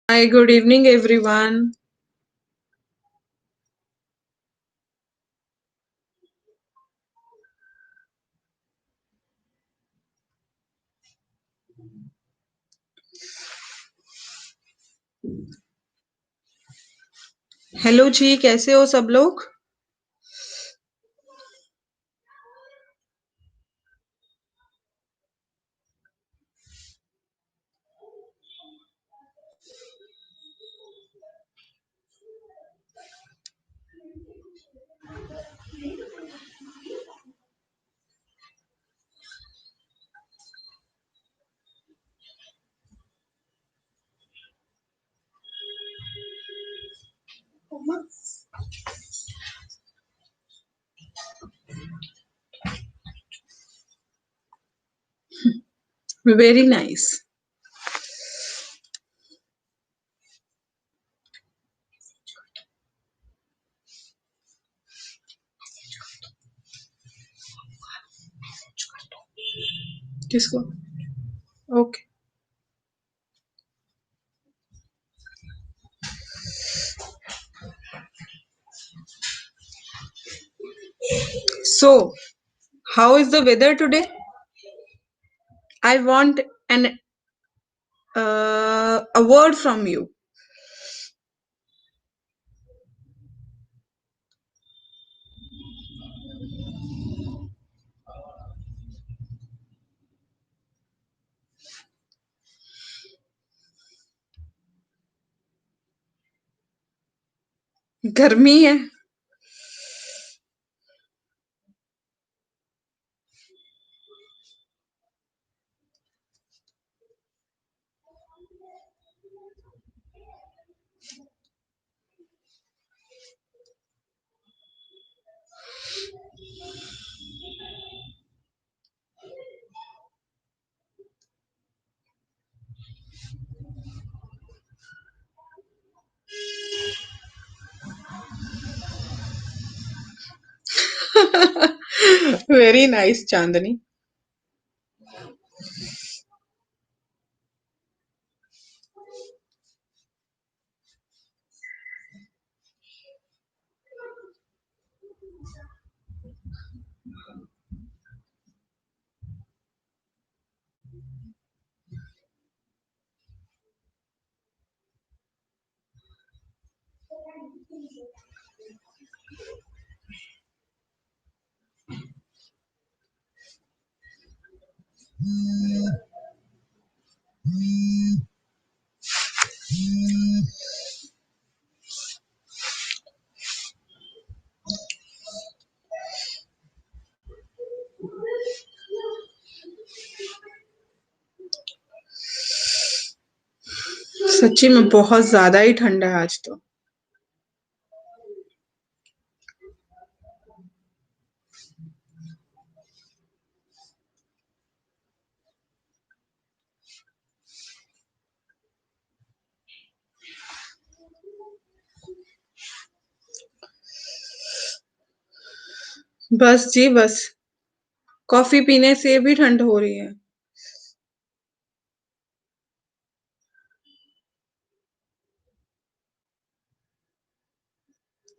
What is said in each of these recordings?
Hi, good evening, everyone. Hello ji, कैसे हो सब लोग? Very nice. किसको? Okay. So, how is the weather today? I want an a word from you. गर्मी है। वेरी नाइस, चांदनी। सच्ची में बहुत ज्यादा ही ठंडा है आज तो। बस जी बस, कॉफी पीने से भी ठंड हो रही है।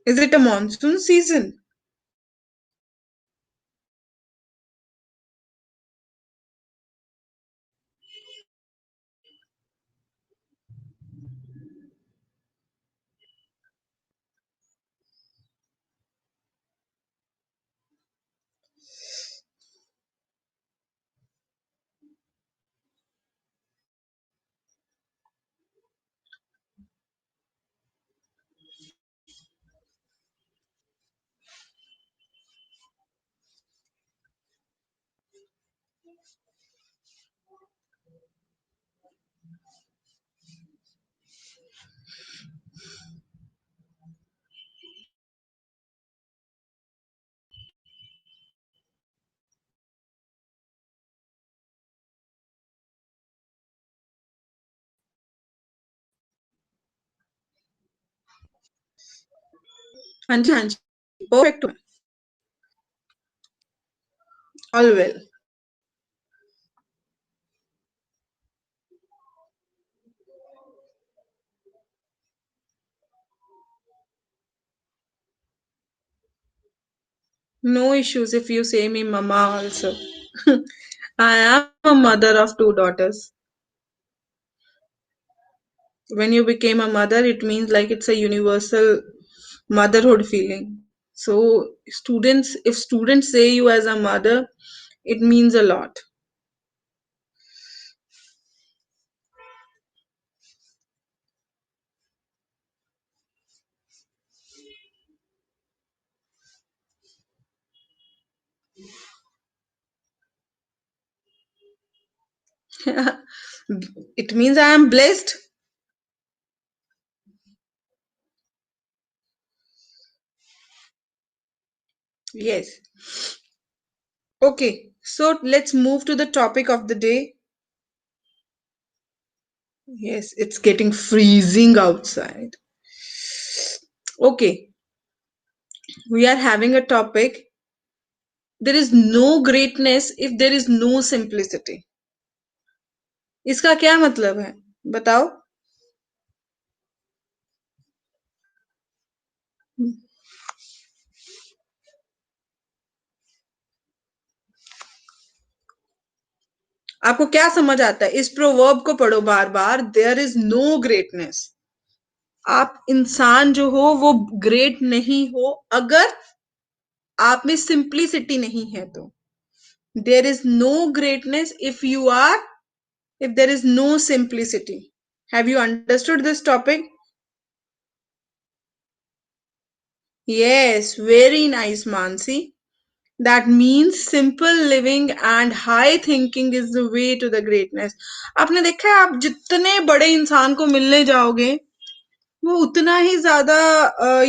Is it a monsoon season? हाँ जी, हाँ जी, perfect. All well. No issues if you say me mama also. I am a mother of two daughters. When you became a mother, it means like it's a universal motherhood feeling. So students, if students say you as a mother, it means a lot. It means I am blessed. Yes. Okay. So let's move to the topic of the day. Yes, it's getting freezing outside. Okay. We are having a topic. There is no greatness if there is no simplicity. इसका क्या मतलब है? बताओ. आपको क्या समझ आता है? इस प्रोवर्ब को पढ़ो बार बार. There is no greatness. आप इंसान जो हो वो ग्रेट नहीं हो अगर आप में सिंप्लिसिटी नहीं है तो. There is no greatness if you are, if there is no simplicity. Have you understood this topic? Yes, very nice, Mansi. That means simple living and high thinking is the way to the greatness. आपने देखा है, आप जितने बड़े इंसान को मिलने जाओगे वो उतना ही ज्यादा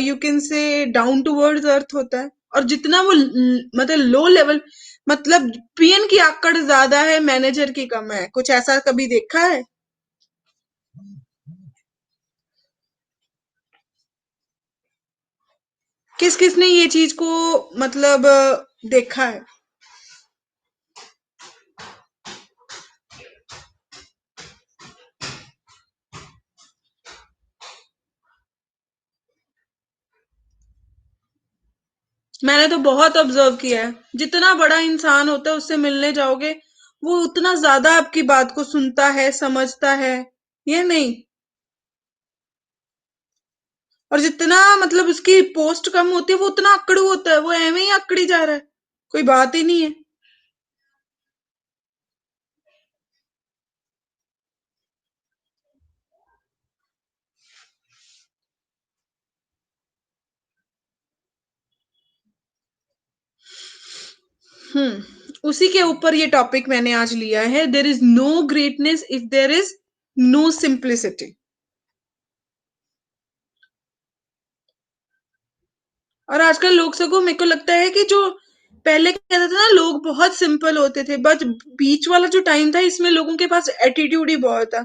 you can say down to word earth होता है. और जितना वो मतलब लो लेवल, मतलब पीएन की आकड़ ज्यादा है, मैनेजर की कम है. कुछ ऐसा कभी देखा है? किस किसने ये चीज को मतलब देखा है? मैंने तो बहुत ऑब्जर्व किया है. जितना बड़ा इंसान होता है उससे मिलने जाओगे वो उतना ज्यादा आपकी बात को सुनता है, समझता है. ये नहीं. और जितना मतलब उसकी पोस्ट कम होती है वो उतना अकड़ू होता है. वो ऐਵੇਂ ही अकड़ी जा रहा है. कोई बात ही नहीं है. उसी के ऊपर ये टॉपिक मैंने आज लिया है. There is no greatness if there is no simplicity. और आजकल लोग को मेरे को लगता है कि जो पहले कहते थे ना, लोग बहुत सिंपल होते थे, बट बीच वाला जो टाइम था इसमें लोगों के पास एटीट्यूड ही बहुत था.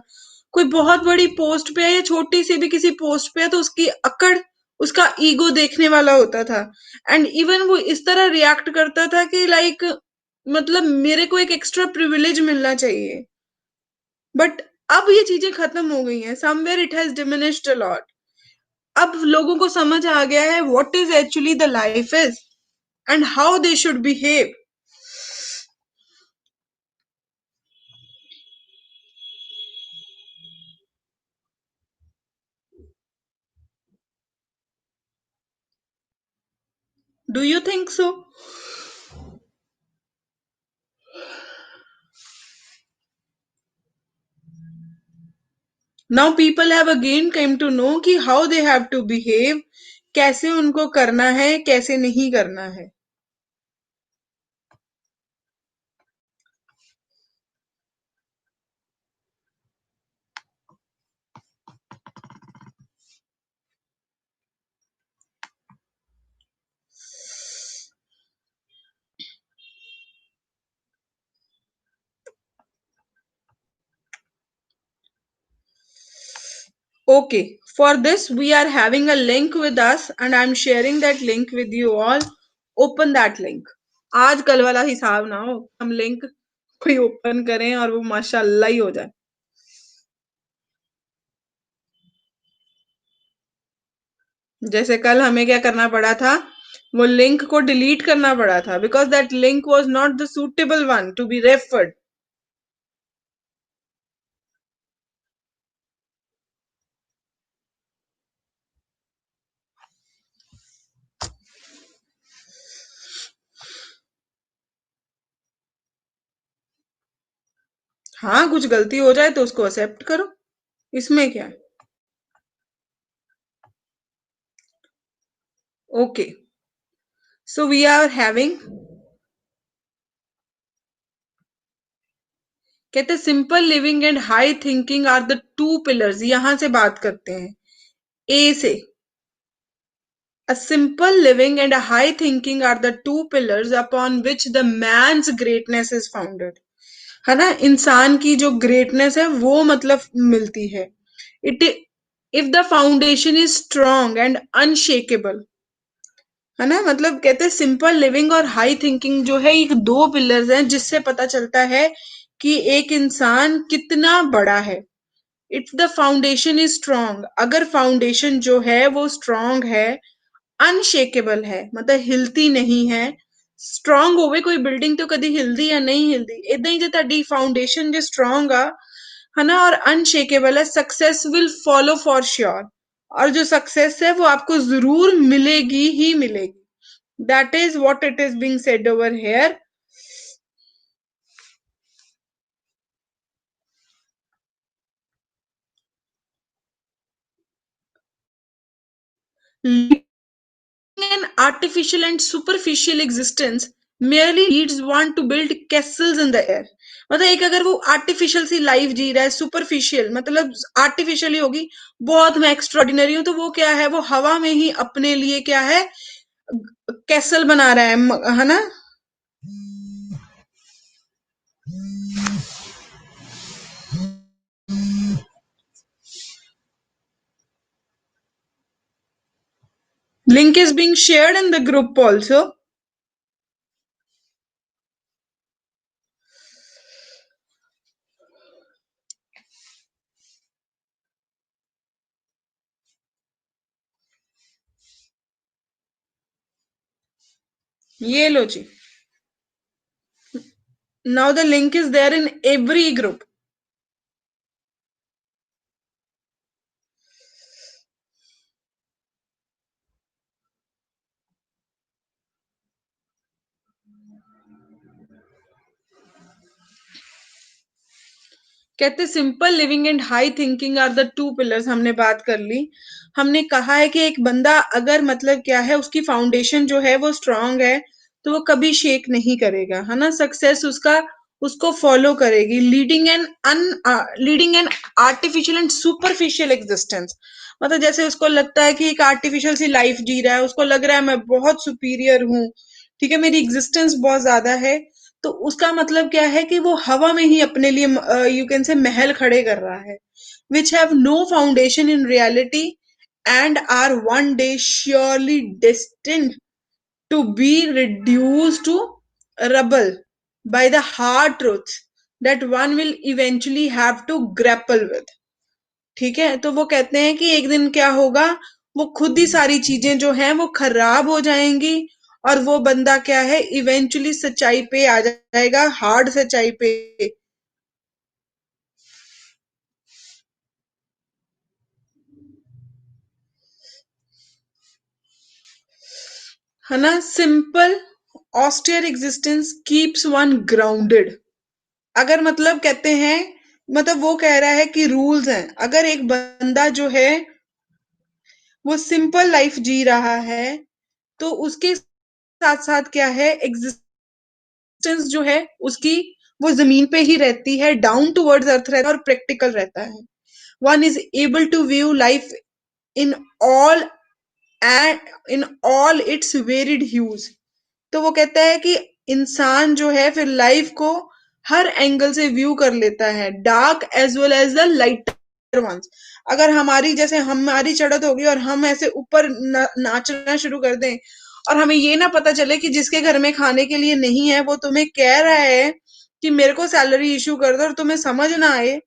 कोई बहुत बड़ी पोस्ट पे है या छोटी सी भी किसी पोस्ट पे है तो उसकी अकड़, उसका ईगो देखने वाला होता था. एंड इवन वो इस तरह रिएक्ट करता था कि लाइक मतलब मेरे को एक एक्स्ट्रा प्रिविलेज मिलना चाहिए. बट अब ये चीजें खत्म हो गई हैं. Somewhere it has diminished a lot. अब लोगों को समझ आ गया है what is actually the life is and how they should behave. Do you think so? Now people have again came to know कि how they have to behave, कैसे उनको करना है, कैसे नहीं करना है. Okay, for this we are having a link with us and I'm sharing that link with you all. Open that link. आज कल वाला हिसाब ना हो हम लिंक कोई ओपन करें और वो माशाल्लाह ही हो जाए. जैसे कल हमें क्या करना पड़ा था, वो लिंक को डिलीट करना पड़ा था because that link was not the suitable one to be referred. हाँ, कुछ गलती हो जाए तो उसको एक्सेप्ट करो, इसमें क्या है। Okay, so we are having, कहते simple living and high thinking are the two pillars, यहां से बात करते हैं ए से। A simple living and a high thinking are the two pillars upon which the man's greatness is founded। है ना, इंसान की जो ग्रेटनेस है वो मतलब मिलती है। It if the foundation is strong and unshakeable, है ना, मतलब कहते हैं सिंपल लिविंग और हाई थिंकिंग जो है ये दो पिलर्स हैं जिससे पता चलता है कि एक इंसान कितना बड़ा है। It's the foundation is strong, अगर फाउंडेशन जो है वो स्ट्रॉन्ग है, अनशेकेबल है मतलब हिलती नहीं है। स्ट्रॉन्ग होवे कोई बिल्डिंग तो कभी हिलदी या नहीं हिलदी, इदा ही जो ਤੁਹਾਡੀ फाउंडेशन जो स्ट्रॉन्ग आ, है ना, और अनशेकेबल है, success will follow for sure. और जो सक्सेस है वो आपको जरूर मिलेगी ही मिलेगी। That is what it is being said over here. An artificial and superficial existence merely leads one to build castles in the air। मतलब एक अगर वो आर्टिफिशियल सी लाइफ जी रहा है, सुपरफिशियल मतलब आर्टिफिशियली होगी, बहुत मैं एक्स्ट्रॉर्डिनरी हूं, तो वो क्या है, वो हवा में ही अपने लिए क्या है, कैसल बना रहा है ना। Link is being shared in the group also. ये लो जी, now the link is there in every group. कहते simple living and high thinking are the two pillars, हमने बात कर ली। हमने कहा है कि एक बंदा अगर मतलब क्या है उसकी फाउंडेशन जो है वो स्ट्रांग है तो वो कभी शेक नहीं करेगा, है ना, सक्सेस उसका उसको फॉलो करेगी। Leading an artificial and superficial existence, मतलब जैसे उसको लगता है कि एक आर्टिफिशियल सी लाइफ जी रहा है, उसको लग रहा है मैं बहुत सुपीरियर हूँ, ठीक है, मेरी एग्जिस्टेंस बहुत ज्यादा है, तो उसका मतलब क्या है कि वो हवा में ही अपने लिए यू कैन से महल खड़े कर रहा है, which have no foundation in reality and are one day surely destined to be reduced to rubble by the hard truths that one will eventually have to grapple with। ठीक है, तो वो कहते हैं कि एक दिन क्या होगा, वो खुद ही सारी चीजें जो हैं वो खराब हो जाएंगी और वो बंदा क्या है इवेंचुअली सच्चाई पे आ जाएगा, हार्ड सच्चाई पे। है ना, simple austere existence keeps one grounded. अगर मतलब कहते हैं, मतलब वो कह रहा है कि रूल्स हैं, अगर एक बंदा जो है वो सिंपल लाइफ जी रहा है तो उसके साथ साथ क्या है, एग्जिस्टेंस जो है उसकी वो जमीन पे ही रहती है, डाउन टूवर्ड्स अर्थ रहता है और प्रैक्टिकल रहता है। One is able to view life in all and in all its varied hues. तो वो कहता है कि इंसान जो है फिर लाइफ को हर एंगल से व्यू कर लेता है, dark as well as the lighter ones. अगर हमारी जैसे हमारी चढ़त होगी और हम ऐसे ऊपर नाचना शुरू कर दें और हमें ये ना पता चले कि जिसके घर में खाने के लिए नहीं है वो तुम्हें कह रहा है कि मेरे को सैलरी इशू कर दो और तुम्हें समझ ना आए,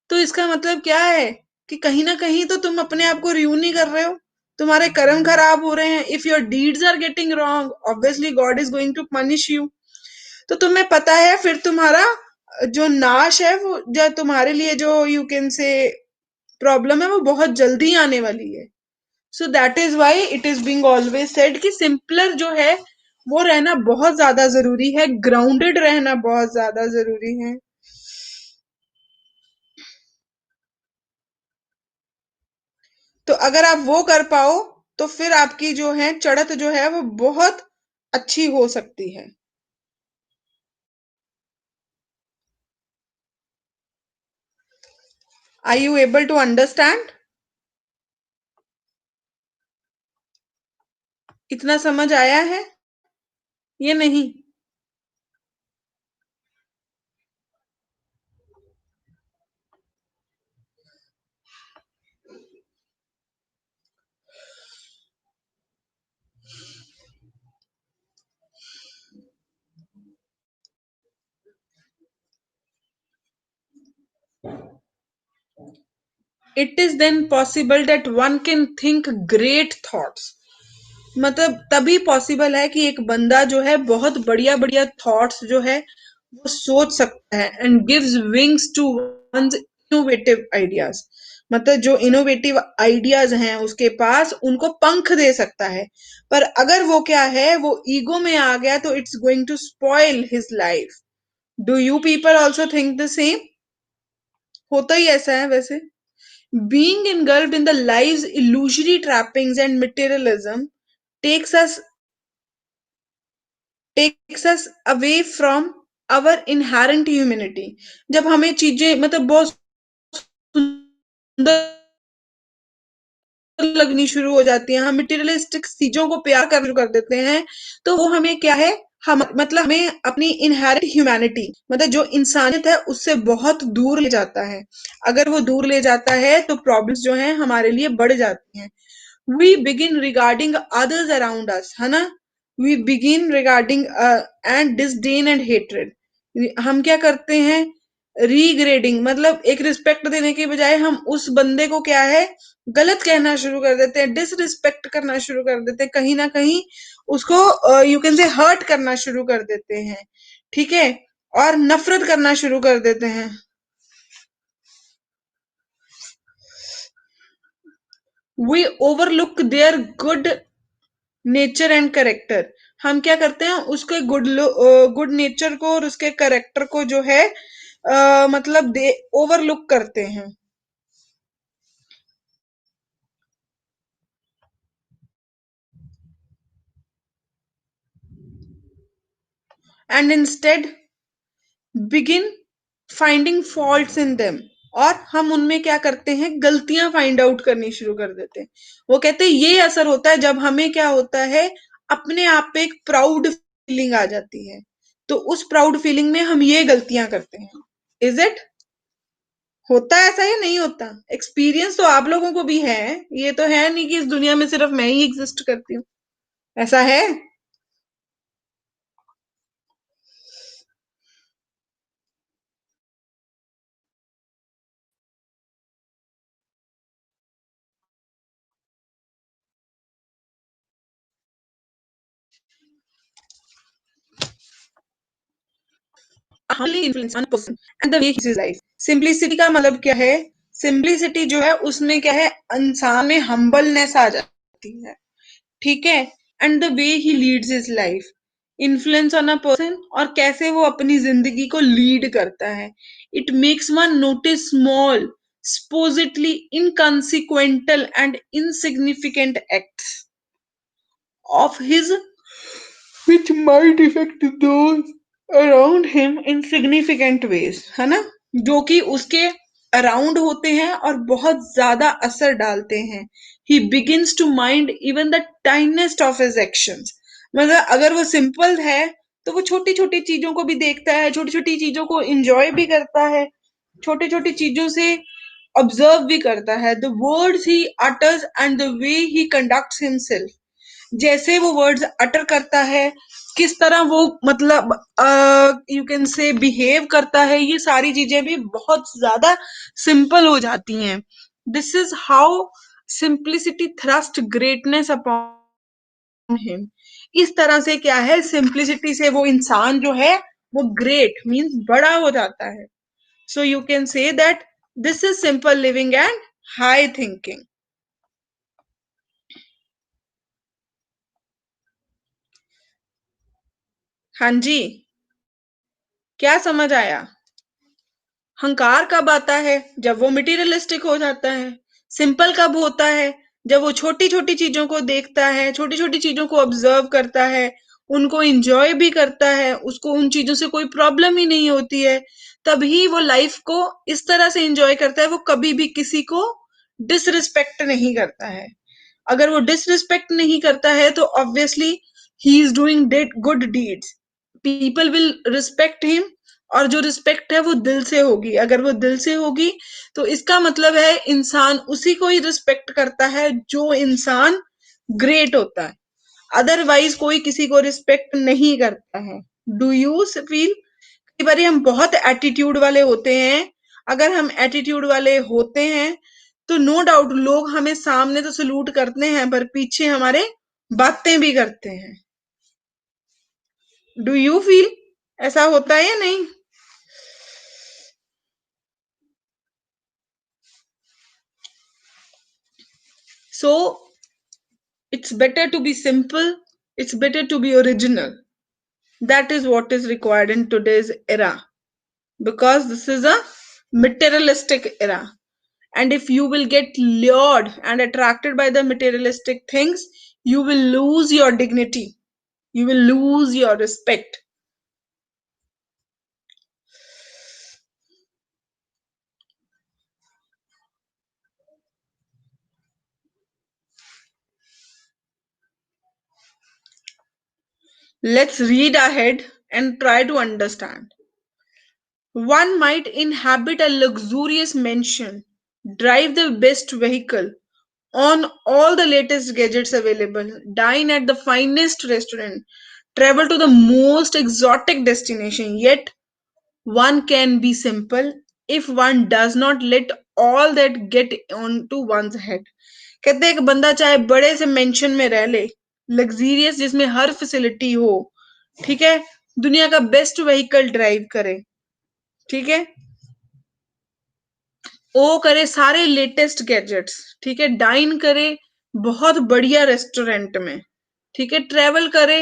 तो इसका मतलब क्या है कि कहीं ना कहीं तो तुम अपने आप को रियून नहीं कर रहे हो, तुम्हारे कर्म खराब हो रहे हैं, if your deeds are getting wrong, obviously God is going to punish you. तो तुम्हें पता है फिर तुम्हारा जो नाश है, वो जो तुम्हारे लिए जो यू कैन से प्रॉब्लम है, वो बहुत जल्दी आने वाली है। So that is why it is being always said कि सिंपलर जो है वो रहना बहुत ज्यादा जरूरी है, ग्राउंडेड रहना बहुत ज्यादा जरूरी है। तो अगर आप वो कर पाओ तो फिर आपकी जो है चढ़त जो है वो बहुत अच्छी हो सकती है। Are you able to understand? इतना समझ आया है ये नहीं? It is then possible that one can think great thoughts. मतलब तभी पॉसिबल है कि एक बंदा जो है बहुत बढ़िया बढ़िया थॉट्स जो है वो सोच सकता है, and gives wings to one's innovative ideas. मतलब जो इनोवेटिव आइडियाज हैं उसके पास, उनको पंख दे सकता है। पर अगर वो क्या है, वो ईगो में आ गया तो it's going to spoil his life. Do you people also think the same? होता ही ऐसा है वैसे। Being engulfed in the life's illusory trappings and materialism takes us takes us away from our inherent humanity। जब हमें चीजें मतलब बहुत सुंदर लगनी शुरू हो जाती हैं, हम मटेरियलिस्टिक चीजों को प्यार करना शुरू कर देते हैं, तो वो हमें क्या है, हम मतलब हमें अपनी इनहेरेंट ह्यूमैनिटी मतलब जो इंसानियत है उससे बहुत दूर ले जाता है। अगर वो दूर ले जाता है तो प्रॉब्लम्स जो हैं हमारे लिए बढ़ जाती हैं। We begin regarding others around us, है ना? We begin regarding and disdain and hatred। हम क्या करते हैं, रीग्रेडिंग मतलब एक रिस्पेक्ट देने के बजाय हम उस बंदे को क्या है, गलत कहना शुरू कर देते हैं, डिसरिस्पेक्ट करना शुरू कर देते हैं, कहीं ना कहीं उसको यू कैन से हर्ट करना शुरू कर देते हैं। ठीक है? और नफरत करना शुरू कर देते हैं। We overlook their good nature and character. हम क्या करते हैं, उसके गुड नेचर को और उसके करेक्टर को जो है मतलब दे ओवरलुक करते हैं। And instead begin finding faults in them. और हम उनमें क्या करते हैं, गलतियां फाइंड आउट करनी शुरू कर देते हैं। वो कहते हैं ये असर होता है जब हमें क्या होता है, अपने आप पे एक प्राउड फीलिंग आ जाती है। तो उस प्राउड फीलिंग में हम ये गलतियां करते हैं। Is it? होता है ऐसा या नहीं होता? एक्सपीरियंस तो आप लोगों को भी है। ये तो है नहीं कि इस दुनिया में सिर्फ मैं ही एग्जिस्ट करती हूँ। ऐसा है। Influence on person and the way he sees life. Simplicity का मतलब क्या है? सिंप्लिसिटी जो है उसमें क्या है, इंसान में हम्बलनेस आ जाती है। ठीक है? And the way he leads his life, influence on a person, और कैसे वो अपनी जिंदगी को लीड करता है। It makes one notice small, supposedly inconsequential and insignificant acts of his which might affect those around him in significant ways, है ना? जो कि उसके अराउंड होते हैं और बहुत ज्यादा असर डालते हैं। He begins to mind even the tiniest of his actions. मतलब अगर वो सिंपल है तो वो छोटी छोटी चीजों को भी देखता है, छोटी छोटी चीजों को इंजॉय भी करता है, छोटी छोटी चीजों से ऑब्जर्व भी करता है। The words he utters and the way he conducts himself, जैसे वो वर्ड्स अटर करता है, किस तरह वो मतलब यू कैन से बिहेव करता है, ये सारी चीजें भी बहुत ज्यादा सिंपल हो जाती हैं। This is how simplicity thrust greatness upon him. इस तरह से क्या है, सिंप्लिसिटी से वो इंसान जो है वो ग्रेट मीन्स बड़ा हो जाता है। So you can say that this is simple living and high thinking. हाँ जी, क्या समझ आया? हंकार कब आता है? जब वो मटेरियलिस्टिक हो जाता है। सिंपल कब होता है? जब वो छोटी छोटी चीजों को देखता है, छोटी छोटी चीजों को ऑब्जर्व करता है, उनको इंजॉय भी करता है, उसको उन चीजों से कोई प्रॉब्लम ही नहीं होती है। तभी वो लाइफ को इस तरह से इंजॉय करता है, वो कभी भी किसी को डिसरिस्पेक्ट नहीं करता है। अगर वो डिसरिस्पेक्ट नहीं करता है तो obviously he is doing good deeds, people will respect him. और जो रिस्पेक्ट है वो दिल से होगी। अगर वो दिल से होगी तो इसका मतलब है इंसान उसी को ही रिस्पेक्ट करता है जो इंसान ग्रेट होता है। अदरवाइज कोई किसी को रिस्पेक्ट नहीं करता है। Do you feel? कई बार हम बहुत एटीट्यूड वाले होते हैं। अगर हम एटीट्यूड वाले होते हैं तो नो डाउट लोग हमें सामने तो सलूट करते हैं पर पीछे हमारे बातें भी करते हैं। डू यू फील ऐसा होता है या नहीं? सो it's better to be simple, it's better to be original. That is what is required in today's era, because this is a materialistic era. And if you will get lured and attracted by the materialistic things, you will lose your dignity, you will lose your respect. Let's read ahead and try to understand. One might inhabit a luxurious mansion, drive the best vehicle, on all the latest gadgets available, dine at the finest restaurant, travel to the most exotic destination, yet one can be simple if one does not let all that get onto one's head. कहते एक बंदा चाहे बड़े से mention में रह ले, luxurious जिसमें हर फैसिलिटी हो, ठीक है, दुनिया का बेस्ट व्हीकल ड्राइव करे, ठीक है, वो करे सारे लेटेस्ट गैजेट्स, ठीक है, डाइन करे बहुत बढ़िया रेस्टोरेंट में, ठीक है, ट्रेवल करे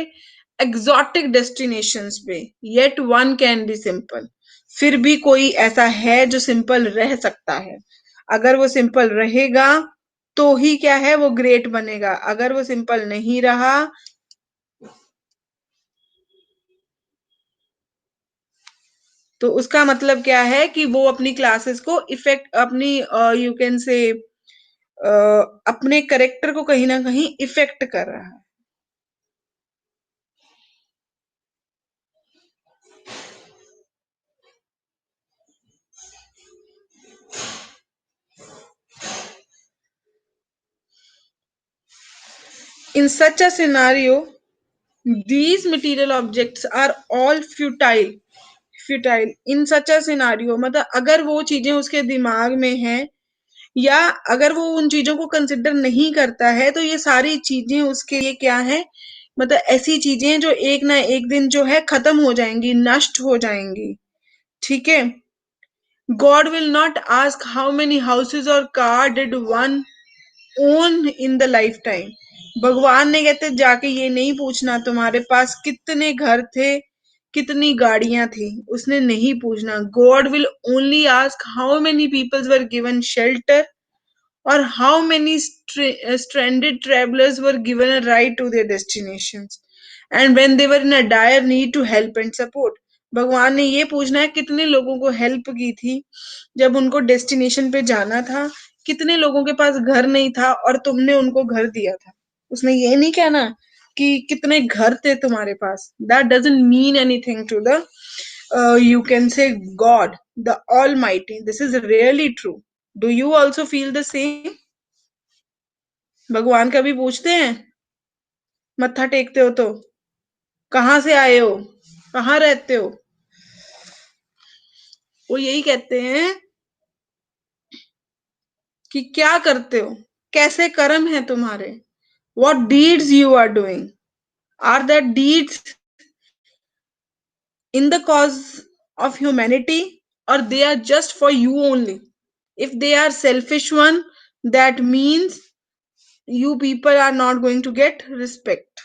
एग्जॉटिक डेस्टिनेशंस पे, yet one can be simple. फिर भी कोई ऐसा है जो सिंपल रह सकता है। अगर वो सिंपल रहेगा तो ही क्या है, वो ग्रेट बनेगा। अगर वो सिंपल नहीं रहा तो उसका मतलब क्या है कि वो अपनी क्लासेस को इफेक्ट अपनी यू कैन से अपने करेक्टर को कहीं ना कहीं इफेक्ट कर रहा है। In such a scenario, these material objects are all futile. Futile in such a scenario मतलब अगर वो चीजें उसके दिमाग में हैं या अगर वो उन चीजों को कंसिडर नहीं करता है तो ये सारी चीजें उसके लिए क्या है, मतलब ऐसी चीजें जो एक ना एक दिन जो है खत्म हो जाएंगी, नष्ट हो जाएंगी, ठीक है। God will not ask how many houses और car did one own in the life time. भगवान ने कहते जाके ये नहीं पूछना तुम्हारे पास कितने घर थे, कितनी गाड़ियां थी, उसने नहीं पूछना। God will only ask how many peoples were given shelter और how many stranded travelers were given a ride to their destinations and when they were in a dire need to help and support। भगवान ने ये पूछना है कितने लोगों को help की थी जब उनको डेस्टिनेशन पे जाना था, कितने लोगों के पास घर नहीं था और तुमने उनको घर दिया था। उसने ये नहीं कहना कि कितने घर थे तुम्हारे पास। That doesn't mean anything to the you can say God, the Almighty. This is really true. Do you also feel the same? भगवान कभी पूछते हैं मत्था टेकते हो तो कहाँ से आए हो, कहाँ रहते हो? वो यही कहते हैं कि क्या करते हो, कैसे कर्म है तुम्हारे, what deeds you are doing, are that deeds in the cause of humanity, or they are just for you only. If they are selfish one, that means you people are not going to get respect.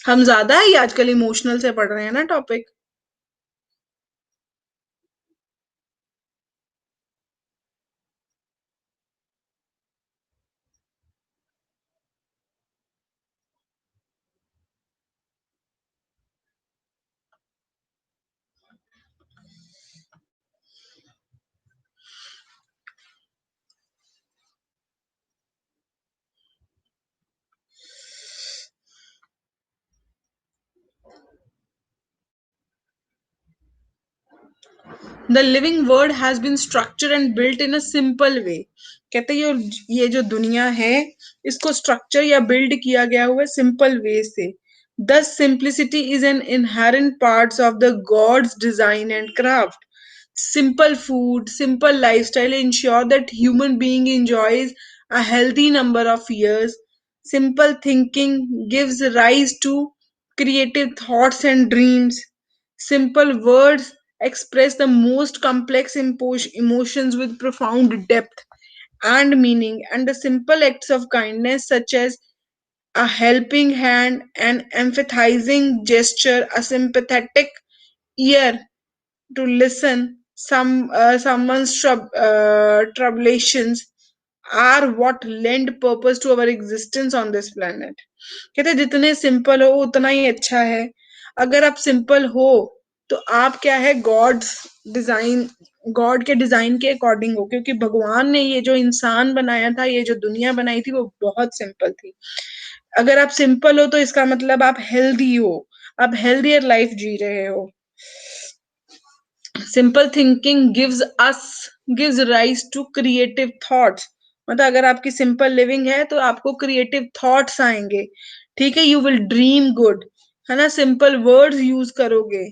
हम ज्यादा ही आजकल emotional से पढ़ रहे हैं ना topic. The living word has been structure and built in a simple way. कहते हैं ये जो दुनिया है, इसको स्ट्रक्चर या बिल्ड किया गया हुआ है सिंपल वे से। Thus simplicity is an inherent part of the God's design and craft. Simple food, simple lifestyle ensure that human being enjoys a healthy number of years. Simple thinking gives rise to creative thoughts and dreams. Simple words express the most complex emotions with profound depth and meaning, and the simple acts of kindness, such as a helping hand, an empathizing gesture, a sympathetic ear to listen, someone's tribulations, are what lend purpose to our existence on this planet. कहते हैं, जितने simple हो उतना ही अच्छा है। अगर आप simple हो तो आप क्या है, डिजाइन गॉड के डिजाइन के अकॉर्डिंग हो, क्योंकि भगवान ने ये जो इंसान बनाया था, ये जो दुनिया बनाई थी, वो बहुत सिंपल थी। अगर आप सिंपल हो तो इसका मतलब आप हेल्दी हो, आप हेल्दियर लाइफ जी रहे हो। Simple thinking gives rise to creative thoughts. मतलब अगर आपकी सिंपल लिविंग है तो आपको क्रिएटिव थॉट्स आएंगे। ठीक है, यू विल ड्रीम गुड, है ना, सिंपल वर्ड्स यूज करोगे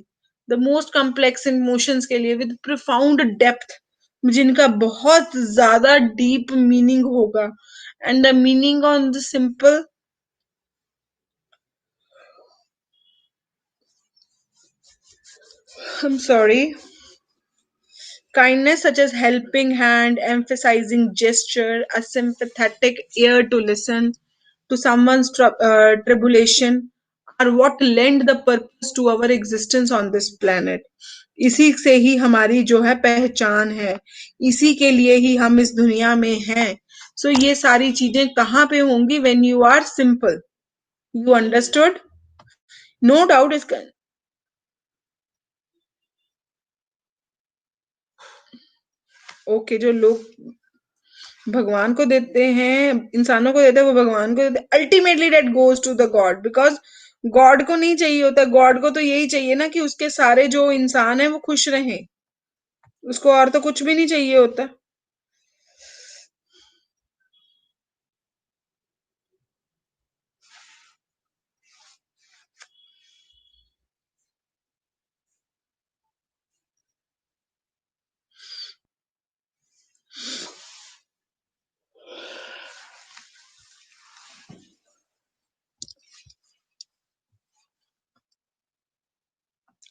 द मोस्ट कॉम्प्लेक्स इमोशंस के लिए विद प्रोफाउंड डेप्थ, जिनका बहुत ज्यादा डीप मीनिंग होगा। And the meaning on the simple, I am sorry, kindness such as helping hand, emphasizing gesture, a sympathetic ear to listen to someone's tribulation are what lend the purpose to our existence on this planet. इसी से ही हमारी जो है पहचान है, इसी के लिए ही हम इस दुनिया में हैं। सो ये सारी चीजें कहाँ पे होंगी? When you are simple. You understood? No doubt इसका। ओके, जो लोग भगवान को देते हैं, इंसानों को देते हैं, वो भगवान को देते हैं, ultimately that goes to the God, because God को नहीं चाहिए होता। गॉड को तो यही चाहिए ना कि उसके सारे जो इंसान है वो खुश रहें, उसको और तो कुछ भी नहीं चाहिए होता।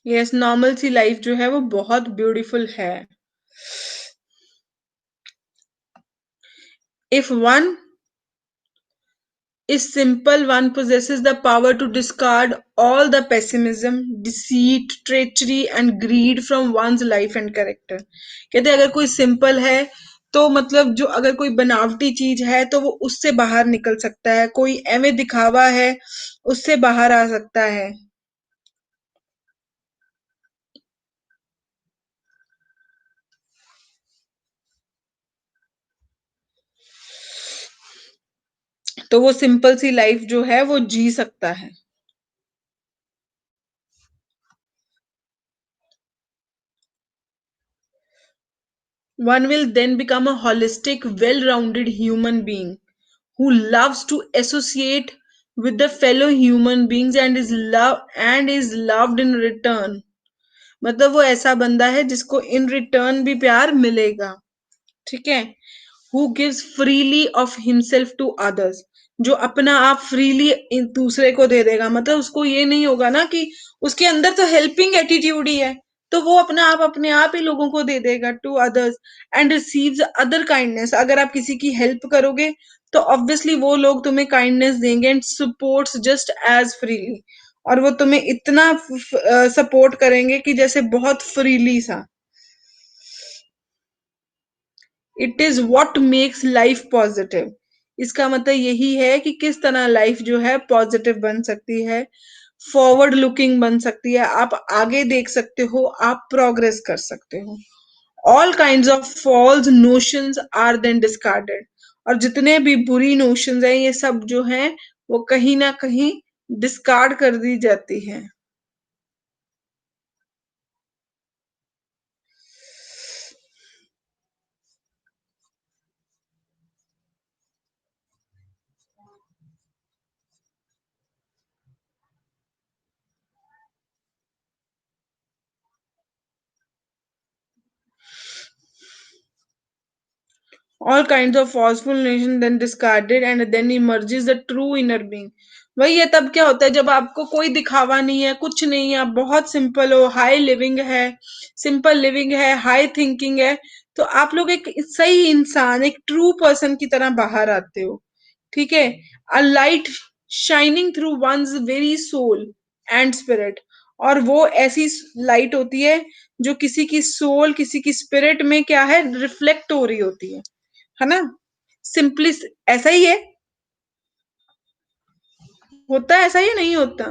यस, नॉर्मल सी लाइफ जो है वो बहुत ब्यूटीफुल है। If one is simple, one possesses the power to discard all the pessimism, deceit, treachery, and greed from one's life and character. कहते हैं अगर कोई सिंपल है तो मतलब जो अगर कोई बनावटी चीज है तो वो उससे बाहर निकल सकता है, कोई एवे दिखावा है उससे बाहर आ सकता है। तो वो सिंपल सी लाइफ जो है वो जी सकता है। One will then become a holistic, well rounded human being who loves to associate with the fellow human beings and is loved in return. मतलब वो ऐसा बंदा है जिसको इन रिटर्न भी प्यार मिलेगा। ठीक है। Who gives freely of himself to others, जो अपना आप फ्रीली दूसरे को दे देगा। मतलब उसको ये नहीं होगा ना कि उसके अंदर तो हेल्पिंग एटीट्यूड ही है, तो वो अपना आप अपने आप ही लोगों को दे देगा to others. And receives other kindness, अगर आप किसी की हेल्प करोगे तो ऑब्वियसली वो लोग तुम्हें काइंडनेस देंगे। And supports just as freely, और वो तुम्हें इतना सपोर्ट करेंगे कि जैसे बहुत फ्रीली सा। It is what makes life positive. इसका मतलब यही है कि किस तरह लाइफ जो है पॉजिटिव बन सकती है, फॉरवर्ड लुकिंग बन सकती है, आप आगे देख सकते हो, आप प्रोग्रेस कर सकते हो। All kind of false notions are then discarded, और जितने भी बुरी नोशंस हैं ये सब जो हैं वो कहीं ना कहीं डिस्कार्ड कर दी जाती हैं। All kinds of falseful nation then discarded and then emerges the true inner being। वही है, तब क्या होता है जब आपको कोई दिखावा नहीं है, कुछ नहीं है, आप बहुत सिंपल हो, हाई लिविंग है, सिंपल लिविंग है, हाई थिंकिंग है, तो आप लोग एक सही इंसान, एक ट्रू पर्सन की तरह बाहर आते हो। ठीक है। A light shining through once very soul and spirit, और वो ऐसी लाइट होती है जो किसी की सोल, किसी की स्पिरिट में क्या है, रिफ्लेक्ट हो रही होती है ना। सिंपली ऐसा ही है, होता है ऐसा ही नहीं होता।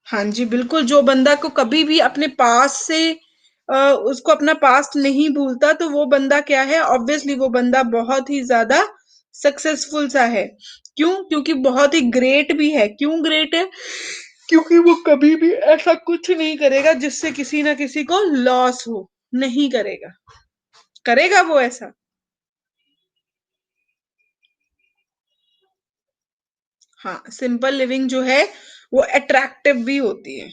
हाँ जी बिल्कुल, जो बंदा को कभी भी अपने पास से उसको अपना पास्ट नहीं भूलता, तो वो बंदा क्या है, ऑब्वियसली वो बंदा बहुत ही ज्यादा सक्सेसफुल सा है। क्यों? क्योंकि बहुत ही ग्रेट भी है। क्यों ग्रेट है? क्योंकि वो कभी भी ऐसा कुछ नहीं करेगा जिससे किसी ना किसी को लॉस हो, नहीं करेगा। करेगा वो ऐसा? हाँ, सिंपल लिविंग जो है वो अट्रैक्टिव भी होती है।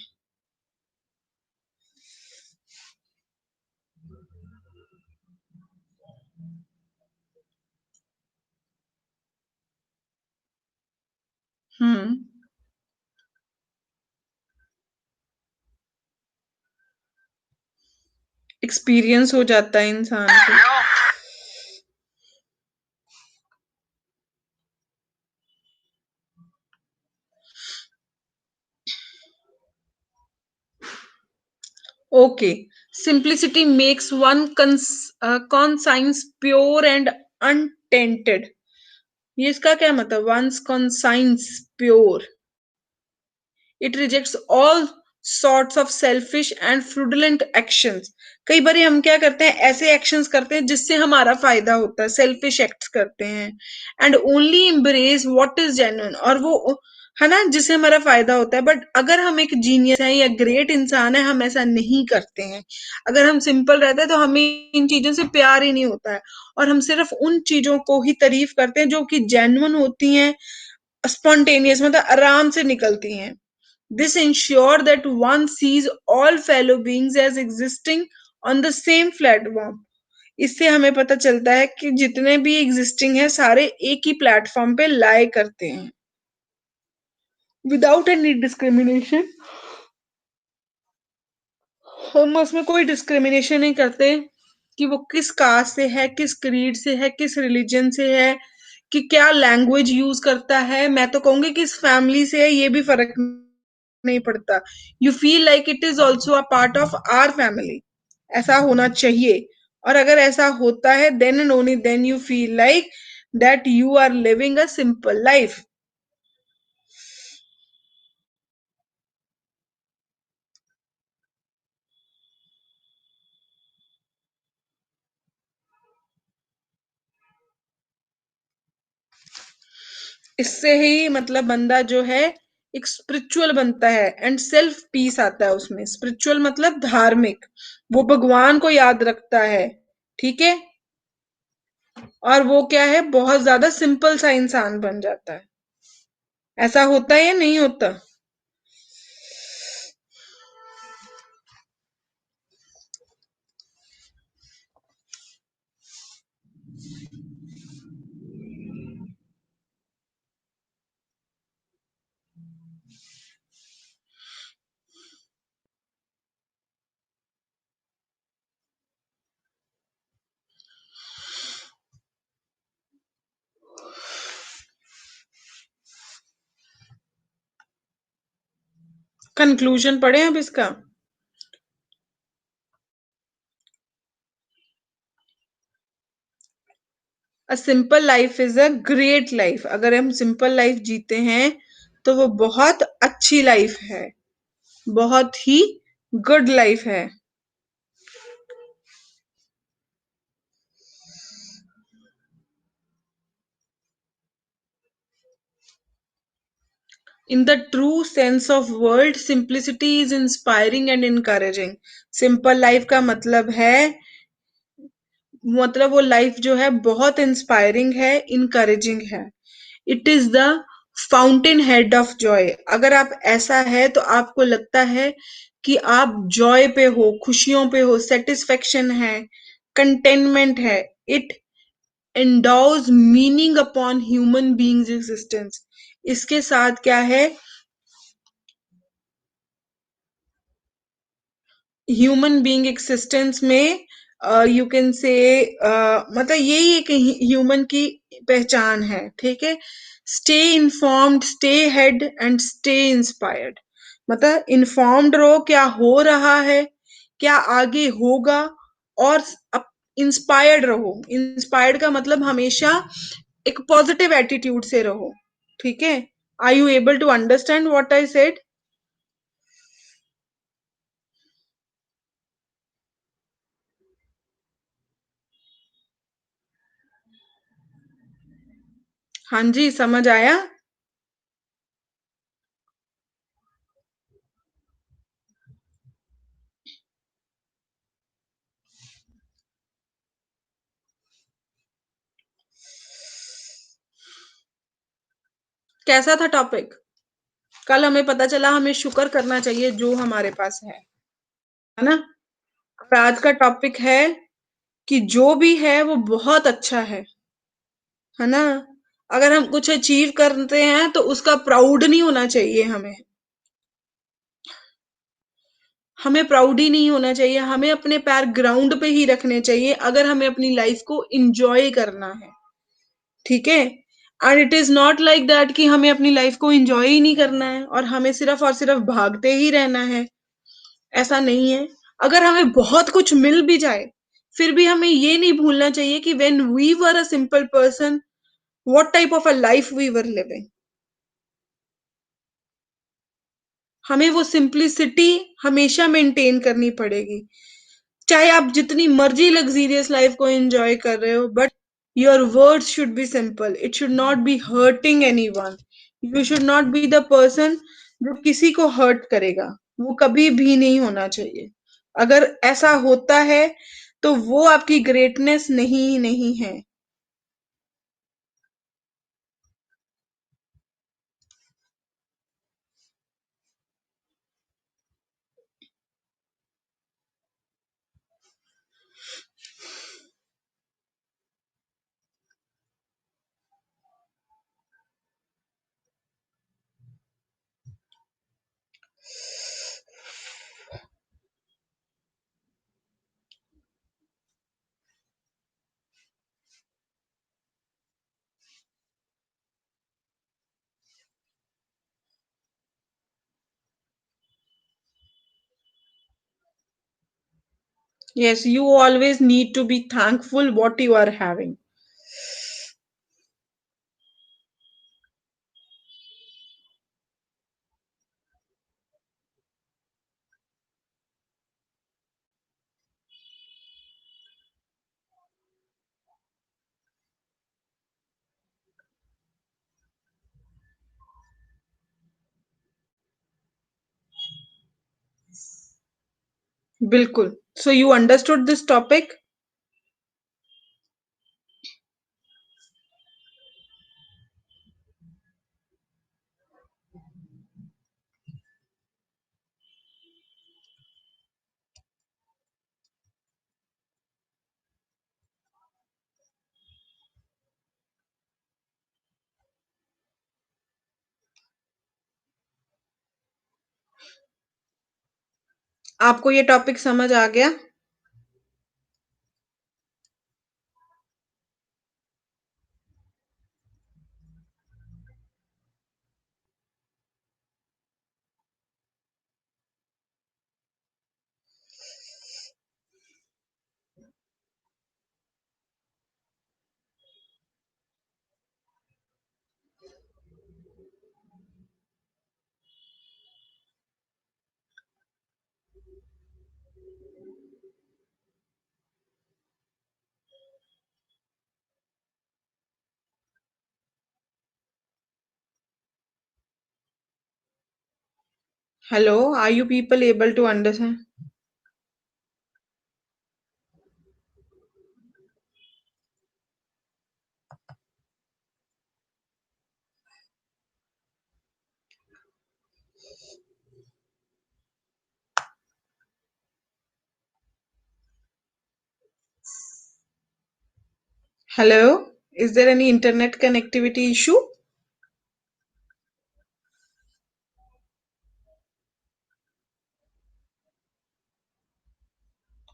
हम्म। एक्सपीरियंस हो जाता है इंसान को। Okay. Simplicity makes one conscience pure and untainted. ये इसका क्या मतलब, once conscience pure, it rejects all sorts of selfish and fraudulent actions. कई बार हम क्या करते हैं, ऐसे एक्शंस करते हैं जिससे हमारा फायदा होता है, सेल्फिश एक्ट्स करते हैं। And only embrace what is genuine, और वो है ना जिससे हमारा फायदा होता है। बट अगर हम एक जीनियस है या ग्रेट इंसान है, हम ऐसा नहीं करते हैं। अगर हम सिंपल रहते हैं तो हमें इन चीजों से प्यार ही नहीं होता है, और हम सिर्फ उन चीजों को ही तारीफ करते हैं जो कि जेन्युइन होती हैं, स्पॉन्टेनियस मतलब आराम से निकलती हैं। This ensures that one sees all fellow beings as existing on the same platform। इससे हमें पता चलता है कि जितने भी एग्जिस्टिंग है सारे एक ही प्लेटफॉर्म पे लाई करते हैं, विदाउट एनी डिस्क्रिमिनेशन। हम उसमें कोई डिस्क्रिमिनेशन नहीं करते कि वो किस कास्ट से है, किस क्रीड से है, किस रिलीजन से है, कि क्या लैंग्वेज यूज करता है। मैं तो कहूंगी कि इस फैमिली से है, ये भी फर्क नहीं पड़ता। You feel like it is also a part of our family, ऐसा होना चाहिए। और अगर ऐसा होता है then and only then you feel like that you are living a simple life. इससे ही मतलब बंदा जो है एक स्पिरिचुअल बनता है, एंड सेल्फ पीस आता है उसमें। स्पिरिचुअल मतलब धार्मिक, वो भगवान को याद रखता है। ठीक है। और वो क्या है, बहुत ज्यादा सिंपल सा इंसान बन जाता है। ऐसा होता है या नहीं होता? कंक्लूजन पढ़े अब इसका? अ simple life is a great life. अगर हम सिंपल लाइफ जीते हैं तो वो बहुत अच्छी लाइफ है, बहुत ही गुड लाइफ है। In the true sense of word simplicity is inspiring and encouraging. Simple life का मतलब है, मतलब वो लाइफ जो है बहुत इंस्पायरिंग है, इनकरेजिंग है। It is the fountain head of Joy. अगर आप ऐसा है तो आपको लगता है कि आप जॉय पे हो, खुशियों पे हो, सेटिस्फेक्शन है, कंटेनमेंट है। It endows meaning upon human beings existence. इसके साथ क्या है, ह्यूमन बीइंग एक्सिस्टेंस में यू कैन से, मतलब यही एक ह्यूमन की पहचान है, ठीक है। Stay informed, stay head and stay inspired. मतलब इन्फॉर्म्ड रहो क्या हो रहा है, क्या आगे होगा, और इंस्पायर्ड रहो। इंस्पायर्ड का मतलब हमेशा एक पॉजिटिव एटीट्यूड से रहो, ठीक है। Are you able to understand what I said? हाँ जी, समझ आया। कैसा था टॉपिक? कल हमें पता चला हमें शुक्र करना चाहिए जो हमारे पास है ना। और आज का टॉपिक है कि जो भी है वो बहुत अच्छा है ना। अगर हम कुछ अचीव करते हैं तो उसका प्राउड नहीं होना चाहिए हमें। हमें प्राउड ही नहीं होना चाहिए, हमें अपने पैर ग्राउंड पे ही रखने चाहिए अगर हमें अपनी लाइफ को इंजॉय करना है, ठीक है। And it is not like that कि हमें अपनी लाइफ को इंजॉय ही नहीं करना है और हमें सिर्फ और सिर्फ भागते ही रहना है। ऐसा नहीं है। अगर हमें बहुत कुछ मिल भी जाए फिर भी हमें ये नहीं भूलना चाहिए कि when we were a simple person, what type of a life we were living. हमें वो सिंप्लिसिटी हमेशा मेंटेन करनी पड़ेगी। चाहे आप जितनी मर्जी लग्जीरियस लाइफ को एंजॉय कर रहे हो, but your words should be simple, it should not be hurting anyone. You should not be the person जो किसी को हर्ट करेगा। वो कभी भी नहीं होना चाहिए। अगर ऐसा होता है तो वो आपकी ग्रेटनेस नहीं नहीं है। Yes, you always need to be thankful what you are having. बिल्कुल। So you understood this topic? आपको ये टॉपिक समझ आ गया? Hello, are you people able to understand? Hello, is there any internet connectivity issue?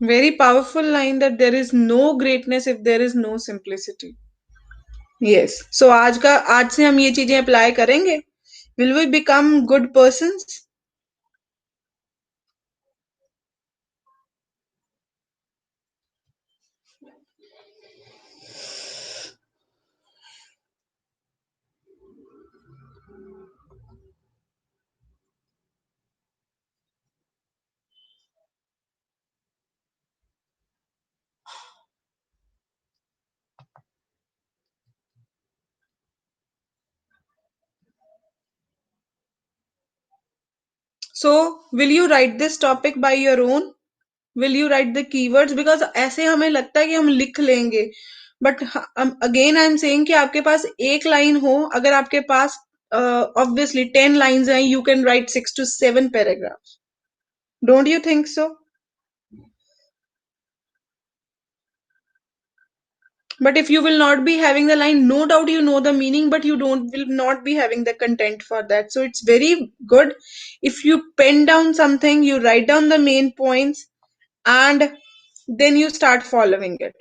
Very powerful line that there is no greatness if there is no simplicity. Yes. So आज से हम ये चीजें apply करेंगे. Will we become good persons? So will you write this topic by your own? Will you write the keywords? Because ऐसे हमें लगता है कि हम लिख लेंगे, but again I am saying कि आपके पास एक लाइन हो. अगर आपके पास ऑब्वियसली 10 लाइन्स हैं, you can write 6 to 7 paragraphs. Don't you think so? But if you will not be having the line, no doubt you know the meaning, but you don't will not be having the content for that. So it's very good if you pen down something, you write down the main points, and then you start following it.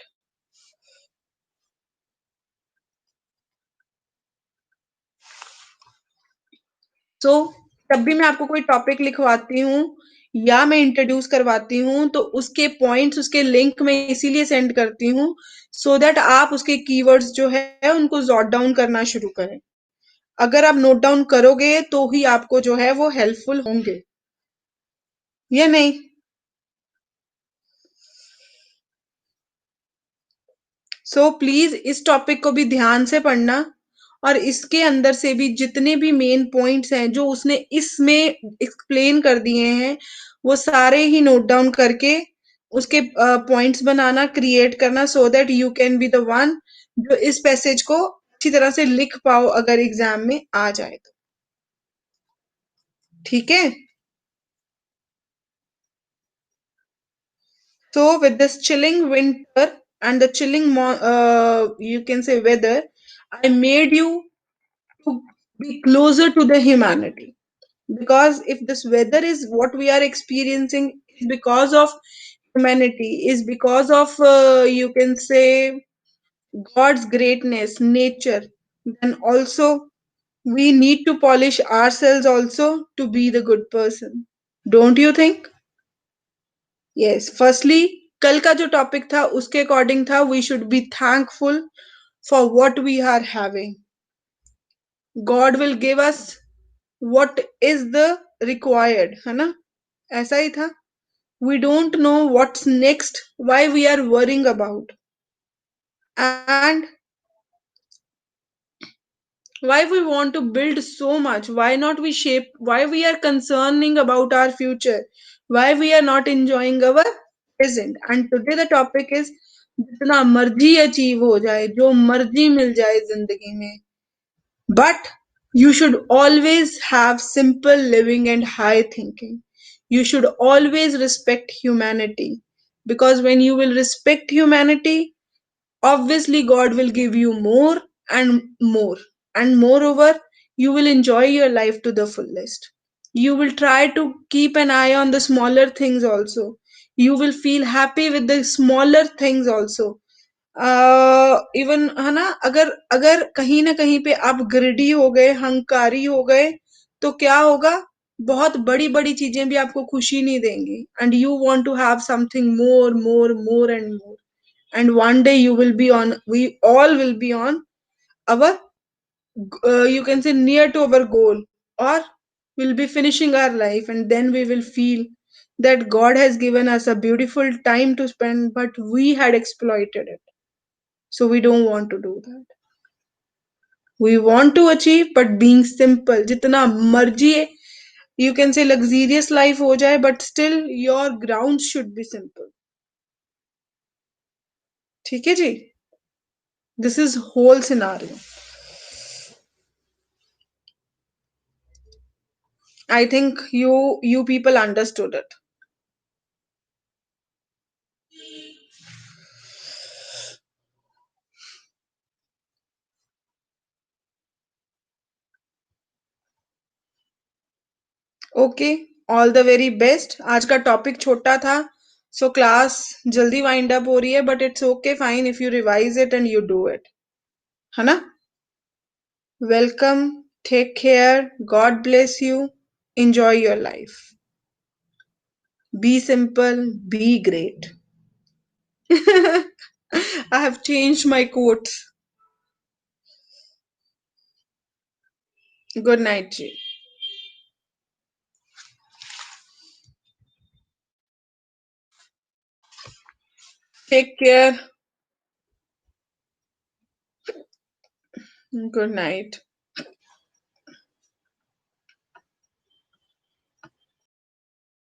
सो जब भी मैं आपको कोई topic लिखवाती हूँ या मैं introduce करवाती हूँ, तो उसके पॉइंट्स, उसके लिंक मैं इसीलिए सेंड करती हूँ, सो दैट आप उसके कीवर्ड्स जो है उनको जॉट डाउन करना शुरू करें. अगर आप नोट डाउन करोगे तो ही आपको जो है वो हेल्पफुल होंगे, या नहीं? सो प्लीज इस टॉपिक को भी ध्यान से पढ़ना, और इसके अंदर से भी जितने भी मेन पॉइंट्स हैं जो उसने इसमें एक्सप्लेन कर दिए हैं, वो सारे ही नोट डाउन करके उसके पॉइंट्स बनाना, क्रिएट करना, so that you can be the one जो इस पैसेज को अच्छी तरह से लिख पाओ अगर एग्जाम में आ जाए तो. ठीक है? So with this chilling winter and the chilling, you can say weather, I made you to be closer to the humanity. Because if this weather is what we are experiencing, is because of humanity, is because of, you can say, God's greatness, nature, then also we need to polish ourselves also to be the good person. Don't you think? Yes. Firstly कल का जो topic था उसके according था, we should be thankful for what we are having. God will give us what is the required, है ना? ऐसा ही था. We don't know what's next, why we are worrying about, and why we want to build so much, why not we shape, why we are concerning about our future, why we are not enjoying our present. And today the topic is जितना मर्जी achieve हो जाए, जो मर्जी मिल जाए जिंदगी में, but you should always have simple living and high thinking. You should always respect humanity, because when you will respect humanity, obviously God will give you more and more, and moreover you will enjoy your life to the fullest. You will try to keep an eye on the smaller things also. You will feel happy with the smaller things also. Even है ना, अगर अगर कहीं ना कहीं पे आप greedy हो गए, हंकारी हो गए, तो क्या होगा? बहुत बड़ी बड़ी चीजें भी आपको खुशी नहीं देंगी, and you want to have something more more more and more, and one day you will be on, we all will be on our, you can say, near to our goal, or we'll be finishing our life, and then we will feel that God has given us a beautiful time to spend, but we had exploited it. So we don't want to do that. We want to achieve, but being simple, jitna marji, you can say luxurious life ho jaye, but still your grounds should be simple. ठीक है जी? This is whole scenario. I think you people understood it. Okay, all the very best. आज का topic छोटा था, so class जल्दी wind up हो रही है, but it's okay fine if you revise it and you do it, है ना? Welcome, take care, God bless you, enjoy your life, be simple, be great. I have changed my quotes. Good night ji. Take care. Good night.